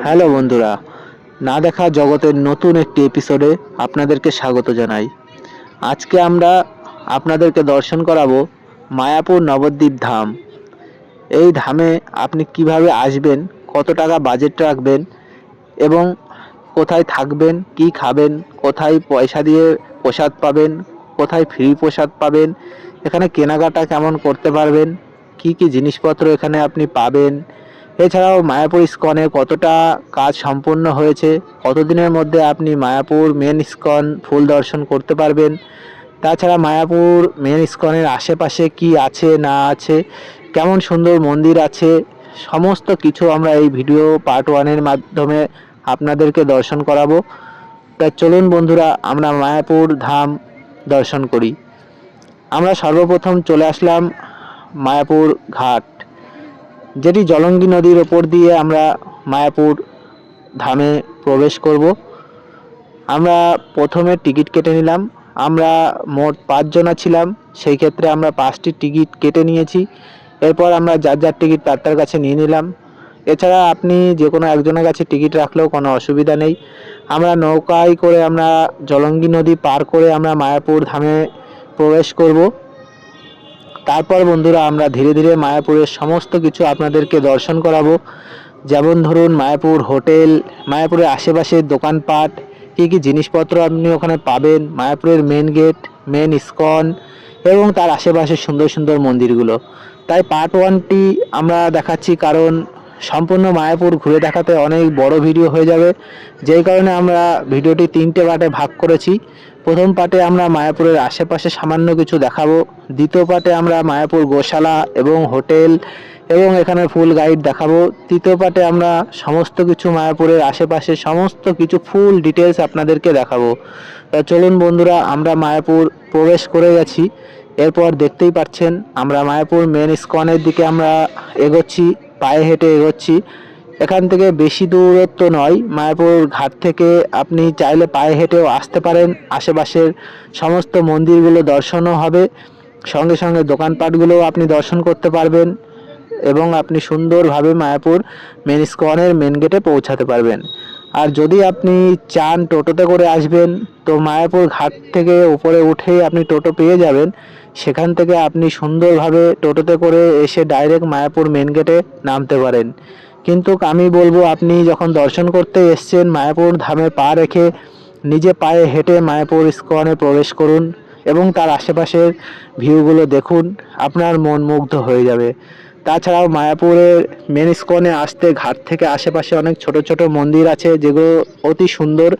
Hello বন্ধুরা, না দেখা জগতের নতুন একটি এপিসোডে আপনাদেরকে স্বাগত জানাই। আজকে আমরা আপনাদেরকে দর্শন করাবো মায়াপুর নবদ্বীপ ধাম। এই ধামে আপনি কিভাবে আসবেন, কত টাকা বাজেট রাখবেন এবং কোথায় থাকবেন, কি খাবেন, কোথায় পয়সা দিয়ে প্রসাদ পাবেন, কোথায় ফ্রি প্রসাদ পাবেন, এখানে কেনাকাটা কেমন করতে পারবেন, কি কি জিনিসপত্র এখানে আপনি পাবেন, এছাড়াও মায়াপুর ইস্কনে কতটা কাজ সম্পূর্ণ হয়েছে, কতদিনের মধ্যে আপনি মায়াপুর মেন ইস্কন ফুল দর্শন করতে পারবেন, তাছাড়া মায়াপুর মেন ইস্কনের আশেপাশে কি আছে না আছে, কেমন সুন্দর মন্দির আছে, সমস্ত কিছু আমরা এই ভিডিও পার্ট ওয়ানের মাধ্যমে আপনাদেরকে দর্শন করাবো। তা চলুন বন্ধুরা, আমরা মায়াপুর ধাম দর্শন করি। আমরা সর্বপ্রথম চলে আসলাম মায়াপুর ঘাট, যেটি জলঙ্গি নদীর ওপর দিয়ে আমরা মায়াপুর ধামে প্রবেশ করব। আমরা প্রথমে টিকিট কেটে নিলাম। আমরা মোট 5 জনা ছিলাম, সেই ক্ষেত্রে আমরা 5টি টিকিট কেটে নিয়েছি। এরপর আমরা যার যার টিকিট তার কাছে নিয়ে নিলাম। এছাড়া আপনি যে কোনো একজনের কাছে টিকিট রাখলেও কোনো অসুবিধা নেই। আমরা নৌকায় করে আমরা জলঙ্গি নদী পার করে আমরা মায়াপুর ধামে প্রবেশ করব। তারপর বন্ধুরা আমরা ধীরে ধীরে মায়াপুরের সমস্ত কিছু আপনাদেরকে দর্শন করাবো। যেমন ধরুন মায়াপুর হোটেল, মায়াপুরের আশেপাশের দোকানপাট, কী কী জিনিসপত্র আপনি ওখানে পাবেন, মায়াপুরের মেন গেট, মেন ইস্কন এবং তার আশেপাশের সুন্দর সুন্দর মন্দিরগুলো। তাই পার্ট ওয়ানটি আমরা দেখাচ্ছি, কারণ সম্পূর্ণ মায়াপুর ঘুরে দেখাতে অনেক বড় ভিডিও হয়ে যাবে, যেই কারণে আমরা ভিডিওটি 3টে পার্টে ভাগ করেছি। প্রথম পার্টে আমরা মায়াপুরের আশেপাশে সামান্য কিছু দেখাবো, দ্বিতীয় পার্টে আমরা মায়াপুর গোশালা এবং হোটেল এবং এখানে ফুল গাইড দেখাবো, তৃতীয় পার্টে আমরা সমস্ত কিছু মায়াপুরের আশেপাশে সমস্ত কিছু ফুল ডিটেলস আপনাদেরকে দেখাবো। তা চলুন বন্ধুরা, আমরা মায়াপুর প্রবেশ করে গেছি। এরপর দেখতেই পাচ্ছেন আমরা মায়াপুর মেন ইস্কনের দিকে আমরা এগোচ্ছি, পায়ে হেঁটে এগোচ্ছি। এখান থেকে বেশি দূরত্ব নয়, মায়াপুর ঘাট থেকে আপনি চাইলে পায়ে হেঁটেও আসতে পারেন। আশেপাশের সমস্ত মন্দিরগুলো দর্শনও হবে, সঙ্গে সঙ্গে দোকানপাটগুলোও আপনি দর্শন করতে পারবেন এবং আপনি সুন্দরভাবে মায়াপুর মেন ইস্কনের মেন গেটে পৌঁছাতে পারবেন। আর যদি আপনি চান টোটোতে করে আসবেন, তো মায়াপুর ঘাট থেকে উপরে উঠেই আপনি টোটো পেয়ে যাবেন। সেখান থেকে আপনি সুন্দরভাবে টোটোতে করে এসে ডাইরেক্ট মায়াপুর মেন গেটে নামতে পারেন। কিন্তু আমি বলবো, আপনি যখন দর্শন করতে এসছেন মায়াপুর ধামে পা রেখে নিজে পায়ে হেঁটে মায়াপুর ইস্কনে প্রবেশ করুন এবং তার আশেপাশের ভিউগুলো দেখুন, আপনার মন মুগ্ধ হয়ে যাবে। তাছাড়াও মায়াপুরের মেন ইস্কনে আসতে ঘাট থেকে আশেপাশে অনেক ছোট ছোট মন্দির আছে, যেগুলো অতি সুন্দর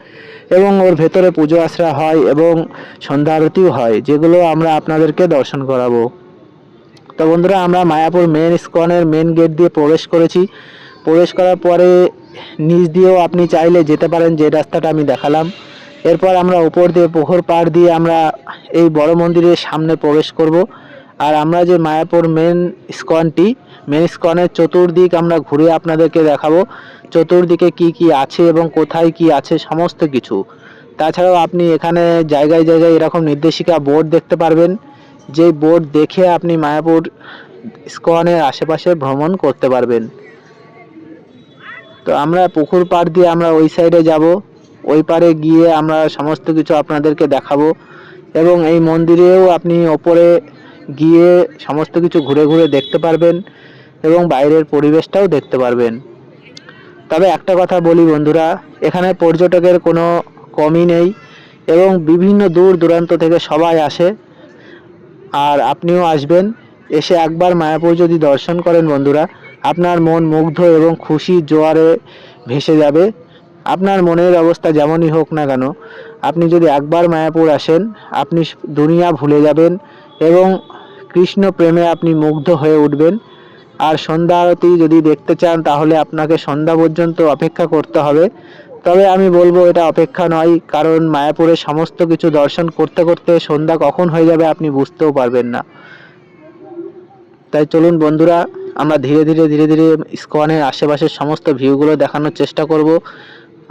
এবং ওর ভেতরে পুজো আশ্রা হয় এবং সন্ধ্যা আরতিও হয়, যেগুলো আমরা আপনাদেরকে দর্শন করাবো। তো বন্ধুরা, আমরা মায়াপুর মেন ইস্কনের মেন গেট দিয়ে প্রবেশ করেছি। প্রবেশ করার পরে নিচ দিয়েও আপনি চাইলে যেতে পারেন, যে রাস্তাটা আমি দেখালাম। এরপর আমরা উপর দিয়ে পুকুর পাড় দিয়ে আমরা এই বড় মন্দিরের সামনে প্রবেশ করব। আর আমরা যে মায়াপুর মেন ইস্কনের চতুর্দিক আমরা ঘুরে আপনাদেরকে দেখাবো, চতুর্দিকে কি কি আছে এবং কোথায় কি আছে সমস্ত কিছু। তাছাড়াও আপনি এখানে জায়গায় জায়গায় এরকম নির্দেশিকা বোর্ড দেখতে পারবেন, যেই বোর্ড দেখে আপনি মায়াপুর ইস্কনের আশেপাশে ভ্রমণ করতে পারবেন। তো আমরা পুকুর পাড় দিয়ে আমরা ওই সাইডে যাব, ওই পারে গিয়ে আমরা সমস্ত কিছু আপনাদেরকে দেখাবো এবং এই মন্দিরেও আপনি ওপরে গিয়ে সমস্ত কিছু ঘুরে ঘুরে দেখতে পারবেন এবং বাইরের পরিবেশটাও দেখতে পারবেন। তবে একটা কথা বলি বন্ধুরা, এখানে পর্যটকের কোনো কমই নেই এবং বিভিন্ন দূর দূরান্ত থেকে সবাই আসে। আর আপনিও আসবেন, এসে একবার মায়াপুর যদি দর্শন করেন বন্ধুরা, আপনার মন মুগ্ধ এবং খুশি জোয়ারে ভেসে যাবে। আপনার মনের অবস্থা যেমনই হোক না কেন, আপনি যদি একবার মায়াপুর আসেন, আপনি দুনিয়া ভুলে যাবেন এবং কৃষ্ণ প্রেমে আপনি মুগ্ধ হয়ে উঠবেন। আর সন্ধ্যা আরতি যদি দেখতে চান, তাহলে আপনাকে সন্ধ্যা পর্যন্ত অপেক্ষা করতে হবে। তবে আমি বলবো এটা অপেক্ষা নয়, কারণ মায়াপুরে সমস্ত কিছু দর্শন করতে করতে সন্ধ্যা কখন হয়ে যাবে আপনি বুঝতেও পারবেন না। তাই চলুন বন্ধুরা, আমরা ধীরে ধীরে ধীরে ধীরে ইস্কনের আশেপাশের সমস্ত ভিউগুলো দেখানোর চেষ্টা করব।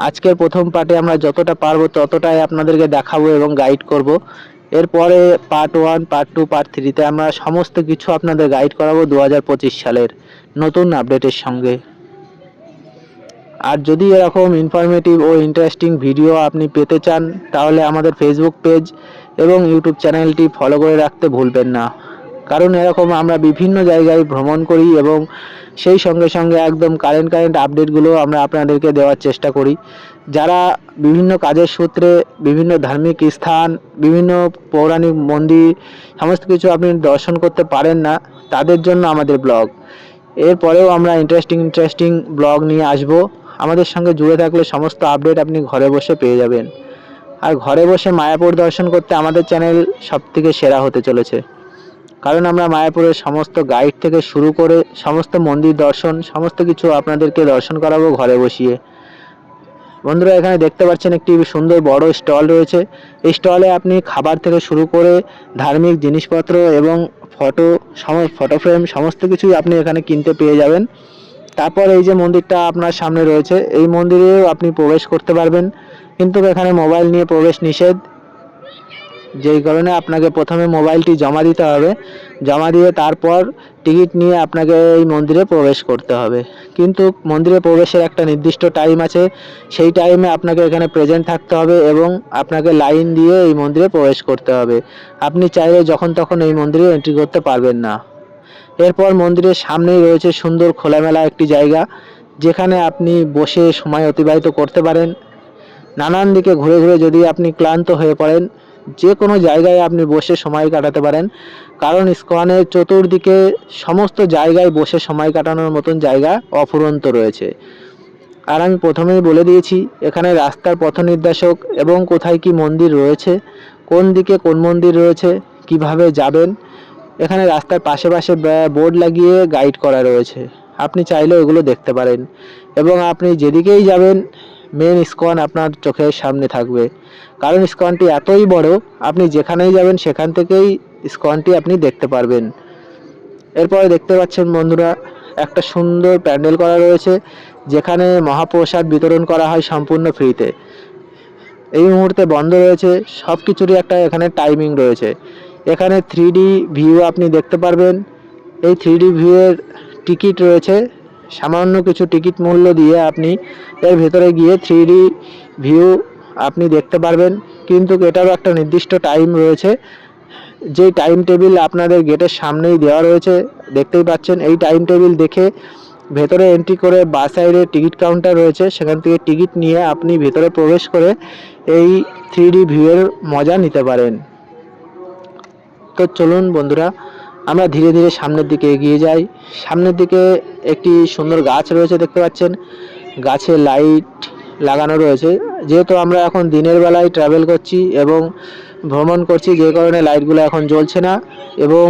আজকের প্রথম পার্টে আমরা যতটা পারবো ততটাই আপনাদেরকে দেখাবো এবং গাইড করব। এরপরে পার্ট 1, পার্ট 2, পার্ট 3তে আমরা সমস্ত কিছু আপনাদের গাইড করাবো 2025 সালের নতুন আপডেটের সঙ্গে। আর যদি এরকম ইনফরমেটিভ ও ইন্টারেস্টিং ভিডিও আপনি পেতে চান তাহলে আমাদের ফেসবুক পেজ এবং ইউটিউব চ্যানেলটি ফলো করে রাখতে ভুলবেন না। কারণ এরকম আমরা বিভিন্ন জায়গায় ভ্রমণ করি এবং সেই সঙ্গে সঙ্গে একদম কারেন্ট আপডেটগুলো আমরা আপনাদেরকে দেওয়ার চেষ্টা করি। যারা বিভিন্ন কাজের সূত্রে বিভিন্ন ধার্মিক স্থান, বিভিন্ন পৌরাণিক মন্দির সমস্ত কিছু আপনি দর্শন করতে পারেন না, তাদের জন্য আমাদের ব্লগ। এরপরেও আমরা ইন্টারেস্টিং ব্লগ নিয়ে আসব। আমাদের সঙ্গে জুড়ে থাকলে সমস্ত আপডেট আপনি ঘরে বসে পেয়ে যাবেন। আর ঘরে বসে মায়াপুর দর্শন করতে আমাদের চ্যানেল সবথেকে সেরা হতে চলেছে। কারণ আমরা মায়াপুরের সমস্ত গাইড থেকে শুরু করে সমস্ত মন্দির দর্শন সমস্ত কিছু আপনাদেরকে দর্শন করাবো ঘরে বসিয়ে। বন্ধুরা, এখানে দেখতে পাচ্ছেন একটি সুন্দর বড় স্টল রয়েছে। এই স্টলে আপনি খাবার থেকে শুরু করে ধার্মিক জিনিসপত্র এবং ফটো ফ্রেম সমস্ত কিছুই আপনি এখানে কিনতে পেয়ে যাবেন। তারপর এই যে মন্দিরটা আপনার সামনে রয়েছে, এই মন্দিরেও আপনি প্রবেশ করতে পারবেন, কিন্তু এখানে মোবাইল নিয়ে প্রবেশ নিষেধ। যেই কারণে আপনাকে প্রথমে মোবাইলটি জমা দিতে হবে, জমা দিয়ে তারপর টিকিট নিয়ে আপনাকে এই মন্দিরে প্রবেশ করতে হবে। কিন্তু মন্দিরে প্রবেশের একটা নির্দিষ্ট টাইম আছে, সেই টাইমে আপনাকে এখানে প্রেজেন্ট থাকতে হবে এবং আপনাকে লাইন দিয়ে এই মন্দিরে প্রবেশ করতে হবে। আপনি চাইলে যখন তখন এই মন্দিরে এন্ট্রি করতে পারবেন না। এরপর মন্দিরের সামনেই রয়েছে সুন্দর খোলামেলা একটি জায়গা, যেখানে আপনি বসে সময় অতিবাহিত করতে পারেন। নানান দিকে ঘুরে ঘুরে যদি আপনি ক্লান্ত হয়ে পড়েন, যে কোনো জায়গায় আপনি বসে সময় কাটাতে পারেন। কারণ ইস্কনের চতুর্দিকে সমস্ত জায়গায় বসে সময় কাটানোর মতন জায়গা অফুরন্ত রয়েছে। আর আমি প্রথমেই বলে দিয়েছি, এখানে রাস্তার পথ নির্দেশক এবং কোথায় কি মন্দির রয়েছে, কোন দিকে কোন মন্দির রয়েছে, কিভাবে যাবেন, এখানে রাস্তার পাশে পাশে বোর্ড লাগিয়ে গাইড করা রয়েছে। আপনি চাইলে ওগুলো দেখতে পারেন এবং আপনি যেদিকেই যাবেন মেন ইস্কন আপনার চোখের সামনে থাকবে। কারণ ইস্কনটি এতই বড়, আপনি যেখানেই যাবেন সেখান থেকেই ইস্কনটি আপনি দেখতে পারবেন। এরপরে দেখতে পাচ্ছেন বন্ধুরা, একটা সুন্দর প্যান্ডেল করা রয়েছে, যেখানে মহাপ্রসাদ বিতরণ করা হয় সম্পূর্ণ ফ্রিতে। এই মুহূর্তে বন্ধ রয়েছে, সব কিছুরই একটা এখানে টাইমিং রয়েছে। এখানে 3D ভিউ আপনি দেখতে পারবেন। এই 3D ভিউয়ের টিকিট রয়েছে, সামান্য কিছু টিকিট মূল্য দিয়ে আপনি এর ভেতরে গিয়ে 3D ভিউ আপনি দেখতে পারবেন। কিন্তু এটারও একটা নির্দিষ্ট টাইম রয়েছে, যেই টাইম টেবিল আপনাদের গেটের সামনেই দেওয়া রয়েছে, দেখতেই পাচ্ছেন। এই টাইম টেবিল দেখে ভেতরে এন্ট্রি করে বাঁ সাইডে টিকিট কাউন্টার রয়েছে, সেখান থেকে টিকিট নিয়ে আপনি ভেতরে প্রবেশ করে এই 3D ভিউয়ের মজা নিতে পারেন। তো চলুন বন্ধুরা, আমরা ধীরে ধীরে সামনের দিকে এগিয়ে যাই। সামনের দিকে একটি সুন্দর গাছ রয়েছে, দেখতে পাচ্ছেন। গাছে লাইট লাগানো রয়েছে, যেহেতু আমরা এখন দিনের বেলায় ট্রাভেল করছি এবং ভ্রমণ করছি, যে কারণে লাইটগুলো এখন জ্বলছে না এবং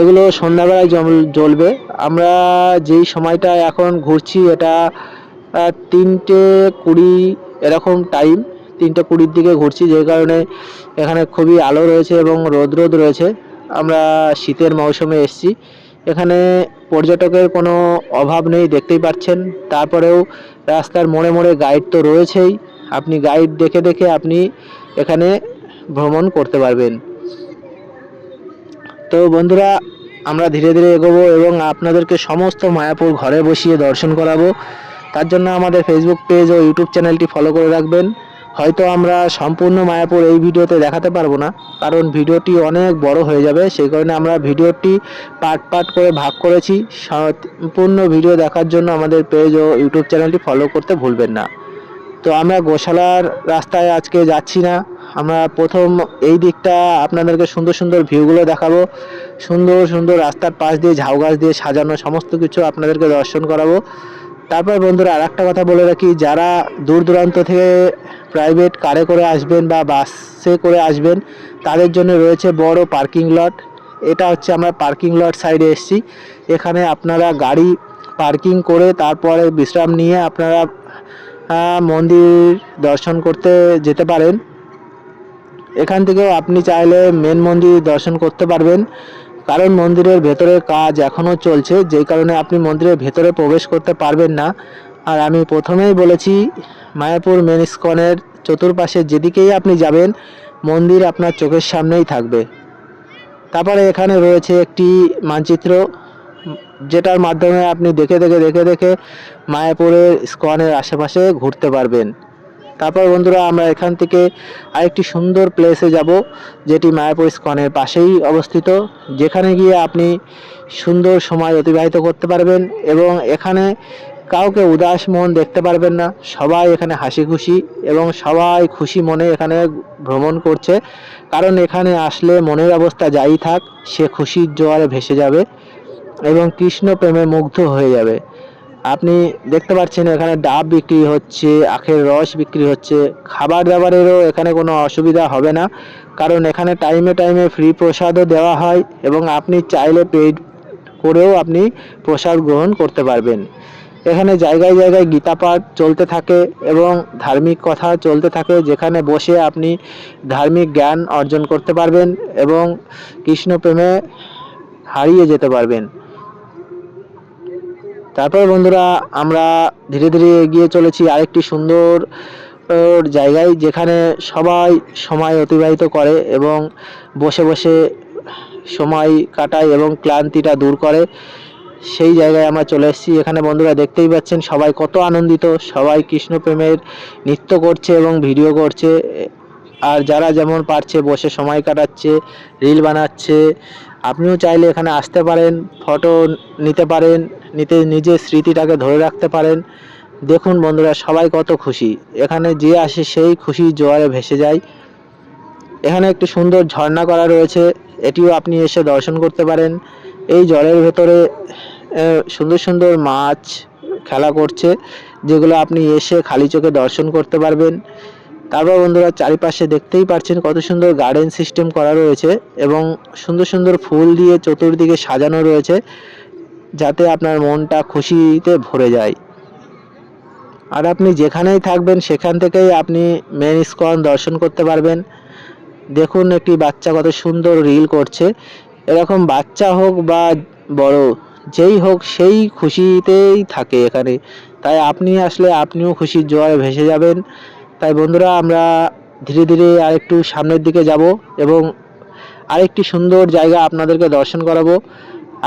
এগুলো সন্ধ্যাবেলায় জ্বলবে। আমরা যেই সময়টা এখন ঘুরছি এটা 3:20 এরকম টাইম, 3:20 দিকে ঘুরছি, যে কারণে এখানে খুবই আলো রয়েছে এবং রোদ রয়েছে। আমরা শীতের মৌসুমে এসেছি, এখানে পর্যটকের কোনো অভাব নেই, দেখতেই পাচ্ছেন। তারপরেও রাস্তার মোড়ে মোড়ে গাইড তো রয়েছেই, আপনি গাইড দেখে দেখে আপনি এখানে ভ্রমণ করতে পারবেন। তো বন্ধুরা, আমরা ধীরে ধীরে এগোবো এবং আপনাদেরকে সমস্ত মায়াপুর ঘরে বসিয়ে দর্শন করাবো। তার জন্য আমাদের ফেসবুক পেজ ও ইউটিউব চ্যানেলটি ফলো করে রাখবেন। হয়তো আমরা সম্পূর্ণ মায়াপুর এই ভিডিওতে দেখাতে পারবো না, কারণ ভিডিওটি অনেক বড় হয়ে যাবে, সেই কারণে আমরা ভিডিওটি পার্ট করে ভাগ করেছি। সম্পূর্ণ ভিডিও দেখার জন্য আমাদের পেজ ও ইউটিউব চ্যানেলটি ফলো করতে ভুলবেন না। তো আমরা গোশালার রাস্তায় আজকে যাচ্ছি না, আমরা প্রথম এই দিকটা আপনাদেরকে সুন্দর সুন্দর ভিউগুলো দেখাবো। সুন্দর সুন্দর রাস্তার পাশ দিয়ে ঝাউ গাছ দিয়ে সাজানো সমস্ত কিছু আপনাদেরকে দর্শন করাবো। তারপর বন্ধুরা, আর একটা কথা বলে রাখি, যারা দূর দূরান্ত থেকে প্রাইভেট কারে করে আসবেন বা বাসে করে আসবেন, তাদের জন্য রয়েছে বড় পার্কিং লট। এটা হচ্ছে আমরা পার্কিং লট সাইডে এসেছি, এখানে আপনারা গাড়ি পার্কিং করে তারপরে বিশ্রাম নিয়ে আপনারা মন্দির দর্শন করতে যেতে পারেন। এখান থেকেও আপনি চাইলে মেন মন্দির দর্শন করতে পারবেন, কারণ মন্দিরের ভেতরের কাজ এখনও চলছে, যেই কারণে আপনি মন্দিরের ভেতরে প্রবেশ করতে পারবেন না। আর আমি প্রথমেই বলেছি, মায়াপুর মেন ইস্কনের চতুর্পাশে যেদিকেই আপনি যাবেন মন্দির আপনার চোখের সামনেই থাকবে। তারপরে এখানে রয়েছে একটি মানচিত্র, যেটার মাধ্যমে আপনি দেখে দেখে মায়াপুরের ইস্কনের আশেপাশে ঘুরতে পারবেন। তারপর বন্ধুরা আমরা এখান থেকে আরেকটি সুন্দর প্লেসে যাব, যেটি মায়াপুর ইস্কনের পাশেই অবস্থিত, যেখানে গিয়ে আপনি সুন্দর সময় অতিবাহিত করতে পারবেন এবং এখানে কাউকে উদাস মন দেখতে পারবেন না। সবাই এখানে হাসি খুশি এবং সবাই খুশি মনে এখানে ভ্রমণ করছে, কারণ এখানে আসলে মনের অবস্থা যাই থাক সে খুশির জোয়ারে ভেসে যাবে এবং কৃষ্ণ প্রেমে মুগ্ধ হয়ে যাবে। আপনি দেখতে পাচ্ছেন এখানে ডাব বিক্রি হচ্ছে, আখের রস বিক্রি হচ্ছে, খাবার দাবারেরও এখানে কোনো অসুবিধা হবে না, কারণ এখানে টাইমে ফ্রি প্রসাদও দেওয়া হয় এবং আপনি চাইলে পেইড করেও আপনি প্রসাদ গ্রহণ করতে পারবেন। এখানে জায়গায় জায়গায় গীতা পাঠ চলতে থাকে এবং ধার্মিক কথা চলতে থাকে, যেখানে বসে আপনি ধার্মিক জ্ঞান অর্জন করতে পারবেন এবং কৃষ্ণ প্রেমে হারিয়ে যেতে পারবেন। তারপর বন্ধুরা আমরা ধীরে ধীরে এগিয়ে চলেছি আরেকটি সুন্দর জায়গায়, যেখানে সবাই সময় অতিবাহিত করে এবং বসে বসে সময় কাটায় এবং ক্লান্তিটা দূর করে। সেই জায়গায় আমরা চলে এসেছি। এখানে বন্ধুরা দেখতেই পাচ্ছেন সবাই কত আনন্দিত, সবাই কৃষ্ণ প্রেমের নৃত্য করছে এবং ভিডিও করছে, আর যারা যেমন পারছে বসে সময় কাটাচ্ছে, রিল বানাচ্ছে। আপনিও চাইলে এখানে আসতে পারেন, ফটো নিতে পারেন, নিজের স্মৃতিটাকে ধরে রাখতে পারেন। দেখুন বন্ধুরা সবাই কত খুশি, এখানে যে আসে সেই খুশির জোয়ারে ভেসে যায়। এখানে একটি সুন্দর ঝর্ণা করা রয়েছে, এটিও আপনি এসে দর্শন করতে পারেন। এই জলের ভেতরে সুন্দর সুন্দর মাছ খেলা করছে, যেগুলো আপনি এসে খালি চোখে দর্শন করতে পারবেন। তারপর বন্ধুরা চারিপাশে দেখতেই পাচ্ছেন কত সুন্দর গার্ডেন সিস্টেম করা রয়েছে এবং সুন্দর সুন্দর ফুল দিয়ে চতুর্দিকে সাজানো রয়েছে, যাতে আপনার মনটা খুশিতে ভরে যায়। আর আপনি যেখানেই থাকবেন সেখান থেকেই আপনি মেন ইস্কন দর্শন করতে পারবেন। দেখুন একটি বাচ্চা কত সুন্দর রিল করছে। এরকম বাচ্চা হোক বা বড়, যেই হোক সেই খুশিতেই থাকে এখানে। তাই আপনি আসলে আপনিও খুশির জোয়ারে ভেসে যাবেন। তাই বন্ধুরা আমরা ধীরে ধীরে আরেকটু সামনের দিকে যাব এবং আরেকটি সুন্দর জায়গা আপনাদেরকে দর্শন করাবো।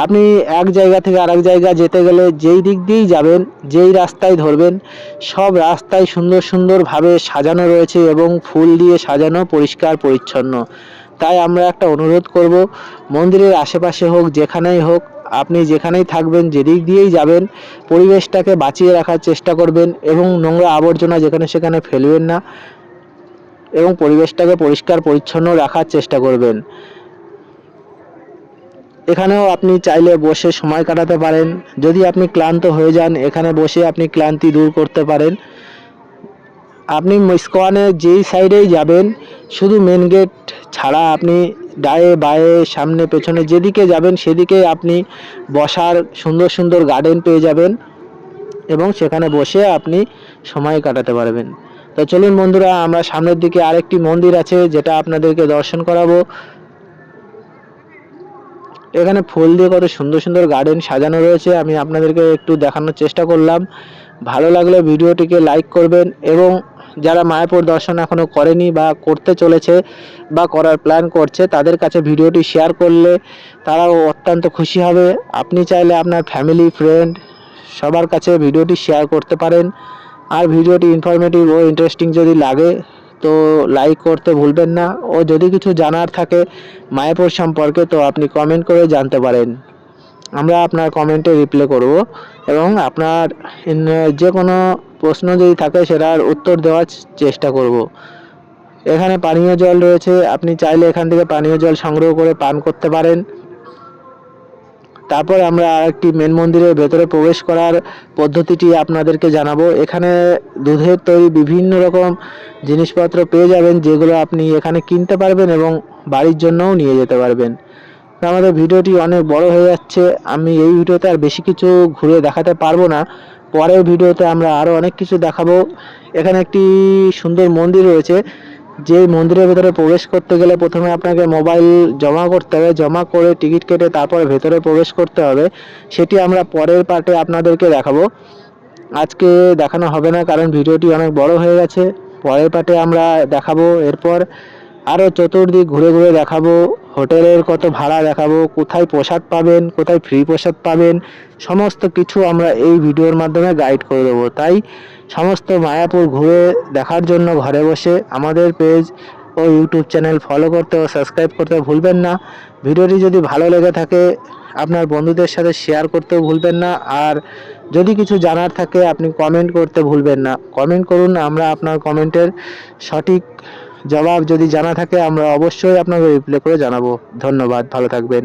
আপনি এক জায়গা থেকে আরেক জায়গা যেতে গেলে যেই দিক দিয়েই যাবেন, যেই রাস্তায় ধরবেন, সব রাস্তায় সুন্দর সুন্দরভাবে সাজানো রয়েছে এবং ফুল দিয়ে সাজানো, পরিষ্কার পরিচ্ছন্ন। তাই আমরা একটা অনুরোধ করব, মন্দিরের আশেপাশে হোক যেখানেই হোক, আপনি যেখানেই থাকবেন, যেদিক দিয়েই যাবেন, পরিবেশটাকে বাঁচিয়ে রাখার চেষ্টা করবেন এবং নোংরা আবর্জনা যেখানে সেখানে ফেলবেন না এবং পরিবেশটাকে পরিষ্কার পরিচ্ছন্ন রাখার চেষ্টা করবেন। এখানেও আপনি চাইলে বসে সময় কাটাতে পারেন। যদি আপনি ক্লান্ত হয়ে যান, এখানে বসে আপনি ক্লান্তি দূর করতে পারেন। আপনি ইস্কনের যেই সাইডেই যাবেন, শুধু মেন গেট ছাড়া আপনি ডায়ে বায়ে সামনে পেছনে যেদিকে যাবেন সেদিকে আপনি বসার সুন্দর সুন্দর গার্ডেন পেয়ে যাবেন এবং সেখানে বসে আপনি সময় কাটাতে পারবেন। তো চলুন বন্ধুরা আমরা সামনের দিকে আরেকটি মন্দির আছে, যেটা আপনাদেরকে দর্শন করাবো। এখানে ফুল দিয়ে কত সুন্দর সুন্দর গার্ডেন সাজানো রয়েছে, আমি আপনাদেরকে একটু দেখানোর চেষ্টা করলাম। ভালো লাগলে ভিডিওটিকে লাইক করবেন এবং যারা মায়াপুর দর্শন এখনও করেনি বা করতে চলেছে বা করার প্ল্যান করছে, তাদের কাছে ভিডিওটি শেয়ার করলে তারাও অত্যন্ত খুশি হবে। আপনি চাইলে আপনার ফ্যামিলি ফ্রেন্ড সবার কাছে ভিডিওটি শেয়ার করতে পারেন। আর ভিডিওটি ইনফরমেটিভ ও ইন্টারেস্টিং যদি লাগে তো লাইক করতে ভুলবেন না, ও যদি কিছু জানার থাকে মায়াপুর সম্পর্কে তো আপনি কমেন্ট করে জানতে পারেন, আমরা আপনার কমেন্টে রিপ্লাই করব এবং আপনার যে কোনো প্রশ্ন যদি থাকে সেটার উত্তর দেওয়ার চেষ্টা করব। এখানে পানীয় জল রয়েছে, আপনি চাইলে এখান থেকে পানীয় জল সংগ্রহ করে পান করতে পারেন। তারপর আমরা আরেকটি মেন মন্দিরের ভেতরে প্রবেশ করার পদ্ধতিটি আপনাদেরকে জানাবো। এখানে দুধের তৈরি বিভিন্ন রকম জিনিসপত্র পেয়ে যাবেন, যেগুলো আপনি এখানে কিনতে পারবেন এবং বাড়ির জন্যও নিয়ে যেতে পারবেন। আমাদের ভিডিওটি অনেক বড় হয়ে যাচ্ছে, আমি এই ভিডিওতে আর বেশি কিছু ঘুরে দেখাতে পারবো না। পরের ভিডিওতে আমরা আরও অনেক কিছু দেখাবো। এখানে একটি সুন্দর মন্দির রয়েছে, যে মন্দিরের ভেতরে প্রবেশ করতে গেলে প্রথমে আপনাকে মোবাইল জমা করতে হবে, জমা করে টিকিট কেটে তারপরে ভেতরে প্রবেশ করতে হবে। সেটি আমরা পরের পার্টে আপনাদেরকে দেখাবো, আজকে দেখানো হবে না কারণ ভিডিওটি অনেক বড় হয়ে গেছে। পরের পার্টে আমরা দেখাবো। এরপর আরও চতুর্দিক ঘুরে ঘুরে দেখাবো, হোটেলের কত ভাড়া দেখাবো, কোথায় প্রসাদ পাবেন, কোথায় ফ্রি প্রসাদ পাবেন, সমস্ত কিছু আমরা এই ভিডিওর মাধ্যমে গাইড করে দেবো। তাই সমস্ত মায়াপুর ঘুরে দেখার জন্য ঘরে বসে আমাদের পেজ ও ইউটিউব চ্যানেল ফলো করতে ও সাবস্ক্রাইব করতে ভুলবেন না। ভিডিওটি যদি ভালো লেগে থাকে আপনার বন্ধুদের সাথে শেয়ার করতেও ভুলবেন না। আর যদি কিছু জানার থাকে আপনি কমেন্ট করতে ভুলবেন না, কমেন্ট করুন, আমরা আপনার কমেন্টের সঠিক জবাব যদি জানা থাকে আমরা অবশ্যই আপনাকে রিপ্লাই করে জানাবো। ধন্যবাদ, ভালো থাকবেন।